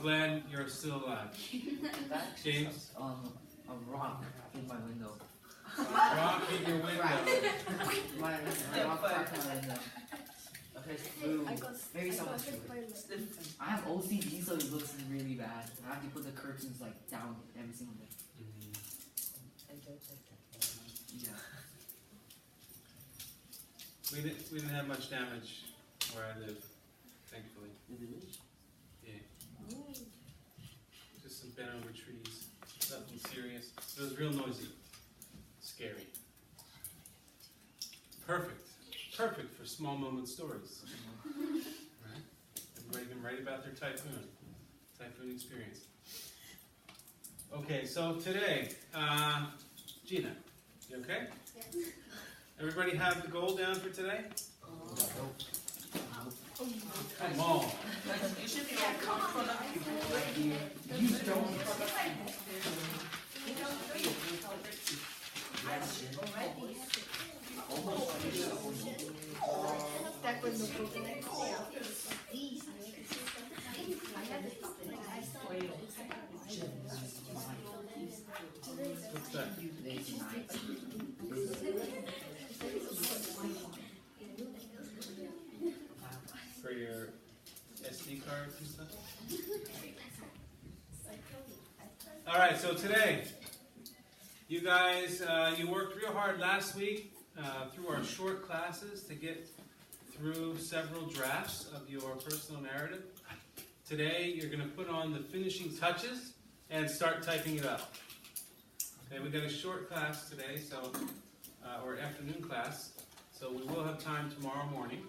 glad you're still alive. James? A rock in my window. Rock in your window. My rock cracked my window. Okay, boom. Maybe someone should. I have OCD, so it looks really bad. I have to put the curtains like down every single day. Yeah. We didn't have much damage where I live, thankfully. Yeah. Just some bent over trees. Nothing serious. It was real noisy. Scary. Perfect. Perfect for small moment stories. Right? Everybody can write about their typhoon experience. Okay, so today, Gina, you okay? Yes. Everybody have the goal down for today? Come on. You should be like productive. You don't. What's that? For your SD cards and stuff? Alright, so today, you guys, you worked real hard last week through our short classes to get through several drafts of your personal narrative. Today, you're going to put on the finishing touches and start typing it up. Okay, we got a short class today, so or afternoon class, so we will have time tomorrow morning.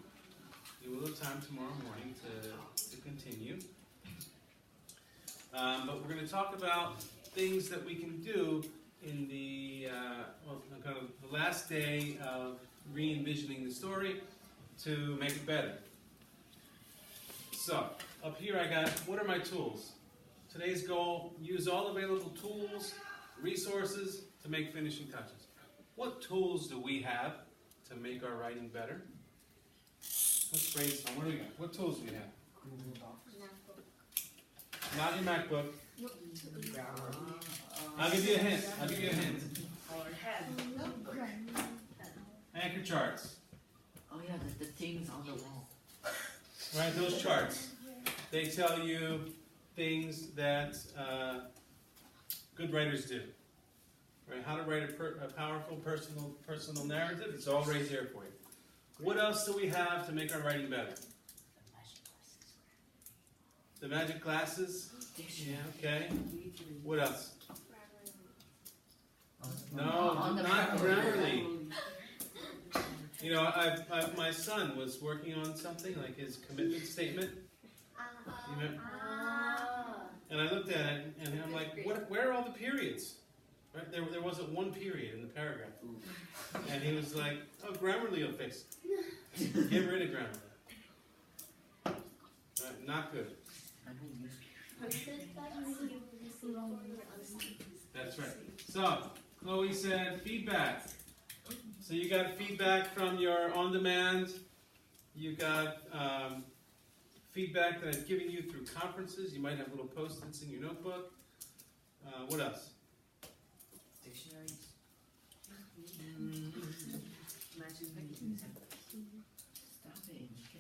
You will have time tomorrow morning to continue. But we're going to talk about things that we can do in the kind of the last day of re-envisioning the story to make it better. So, up here I got, what are my tools? Today's goal, use all available tools, resources to make finishing touches. What tools do we have to make our writing better? Let's brainstorm. What do we got? What tools do we have? Not your MacBook. I'll give you a hint. Anchor charts. Oh yeah, the things on the wall. Right, those charts. They tell you things that good writers do. Right, how to write a powerful personal narrative. It's all right there for you. What else do we have to make our writing better? The magic glasses? Yeah, okay. What else? No, not Grammarly. You know, my son was working on something like his commitment statement. You know? And I looked at it and I'm like, where are all the periods? Right? There wasn't one period in the paragraph. And he was like, oh, Grammarly will fix it. Get rid of Grammarly. Right, not good. That's right. So, Chloe said feedback. So you got feedback from your on-demand. You got feedback that I've given you through conferences. You might have little post-its in your notebook. What else? Dictionaries.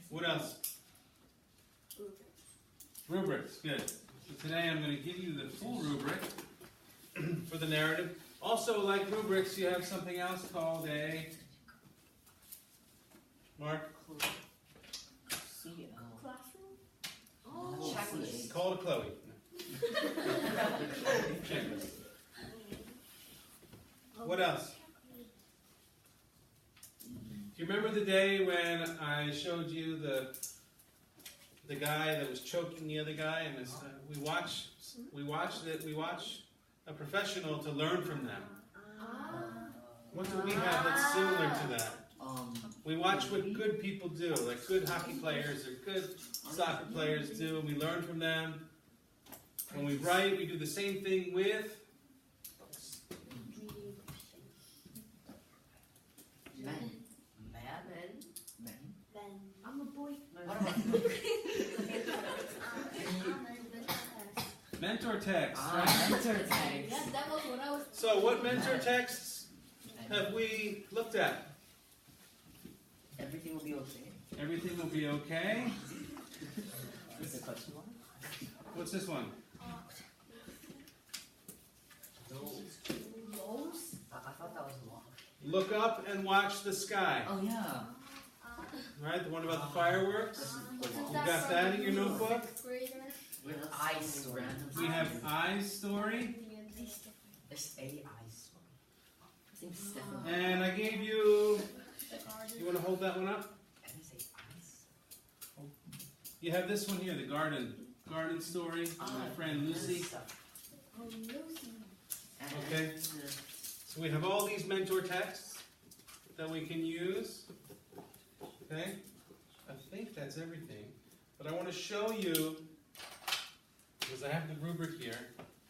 What else? Rubrics. Good. So today I'm going to give you the full rubric for the narrative. Also, like rubrics, you have something else called a... Mark? Classroom? Oh, Checklist. Call it Chloe. Checklist. What else? Do you remember the day when I showed you the guy that was choking the other guy, and this, we watch a professional to learn from them. What do we have that's similar to that? We watch what good people do, like good hockey players or good soccer players do, and we learn from them. When we write, we do the same thing with Men. I'm a boy. mentor text. Mentor text. Yeah, that was what I was. So what mentor texts have we looked at? Everything will be okay. Everything will be okay. Is the question mark? What's this one? Those? I thought that was long. Look up and watch the sky. Oh yeah. Right, the one about the fireworks. You got that in your notebook? Eyes random. We have eyes story. There's a eyes. His name's Stefan. And I gave you, you want to hold that one up? And he say eyes. You have this one here, the garden story, with my friend Lucy. Okay. So we have all these mentor texts that we can use. Okay? I think that's everything. But I want to show you, because I have the rubric here,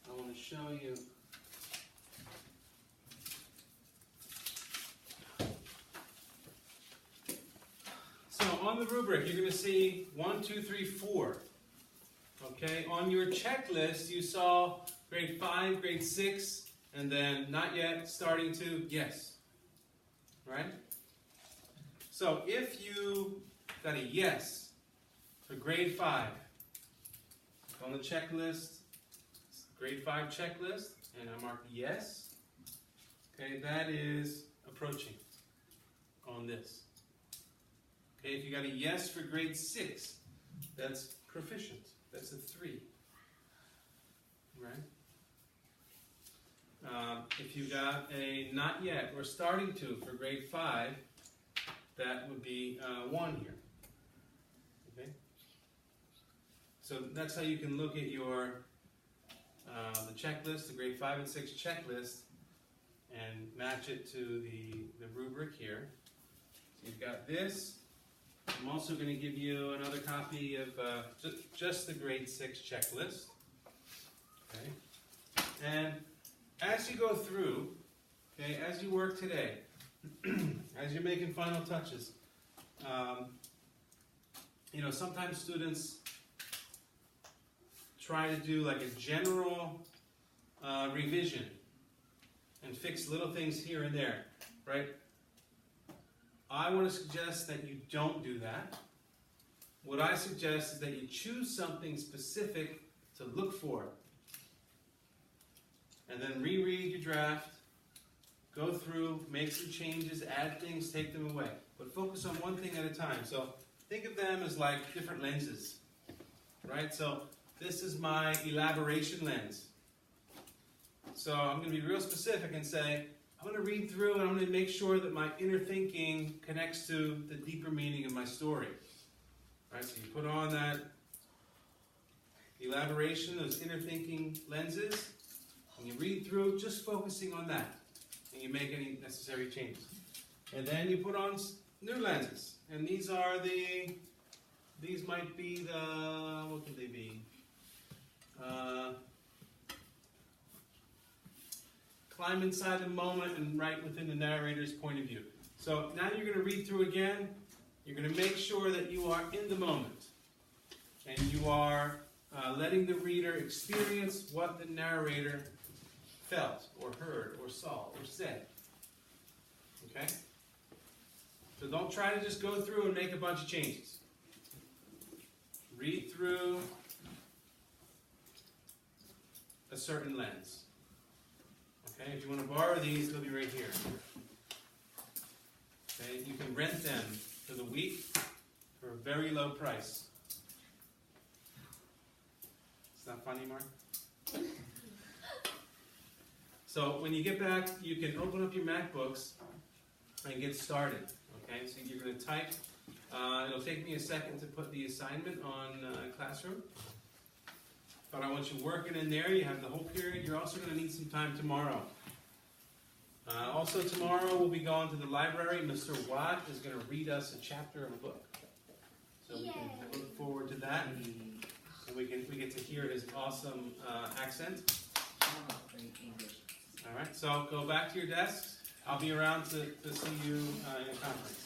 I want to show you. So on the rubric, you're going to see 1, 2, 3, 4. Okay? On your checklist, you saw grade 5, grade 6, and then not yet, starting to, yes. Right? So if you got a yes for grade 5 on the checklist, grade 5 checklist, and I mark yes, okay, that is approaching on this. Okay, if you got a yes for grade 6, that's proficient. That's a 3. Right? If you got a not yet or starting to for grade 5, that would be 1 here. Okay? So that's how you can look at your the checklist, the grade 5 and 6 checklist, and match it to the rubric here. So you've got this. I'm also going to give you another copy of just the grade 6 checklist. Okay? And as you go through, okay, as you work today, as you're making final touches, you know, sometimes students try to do like a general revision and fix little things here and there, right? I want to suggest that you don't do that. What I suggest is that you choose something specific to look for, and then reread your draft, go through, make some changes, add things, take them away. But focus on one thing at a time. So think of them as like different lenses, right? So this is my elaboration lens. So I'm going to be real specific and say, I'm going to read through and I'm going to make sure that my inner thinking connects to the deeper meaning of my story. Right? So you put on that elaboration, those inner thinking lenses, and you read through just focusing on that. And you make any necessary changes. And then you put on new lenses. And these might be the, what could they be? Climb inside the moment and right within the narrator's point of view. So now you're going to read through again. You're going to make sure that you are in the moment. And you are letting the reader experience what the narrator felt, or heard, or saw, or said. Okay? So don't try to just go through and make a bunch of changes. Read through a certain lens. Okay? If you want to borrow these, they'll be right here. Okay? You can rent them for the week for a very low price. It's not funny, Mark? So when you get back, you can open up your MacBooks and get started. Okay, so you're going to type. It'll take me a second to put the assignment on Classroom. But I want you working in there. You have the whole period. You're also going to need some time tomorrow. Also tomorrow we'll be going to the library. Mr. Watt is going to read us a chapter of a book. So we can look forward to that. And we get to hear his awesome accent. All right, so go back to your desks. I'll be around to see you in a conference.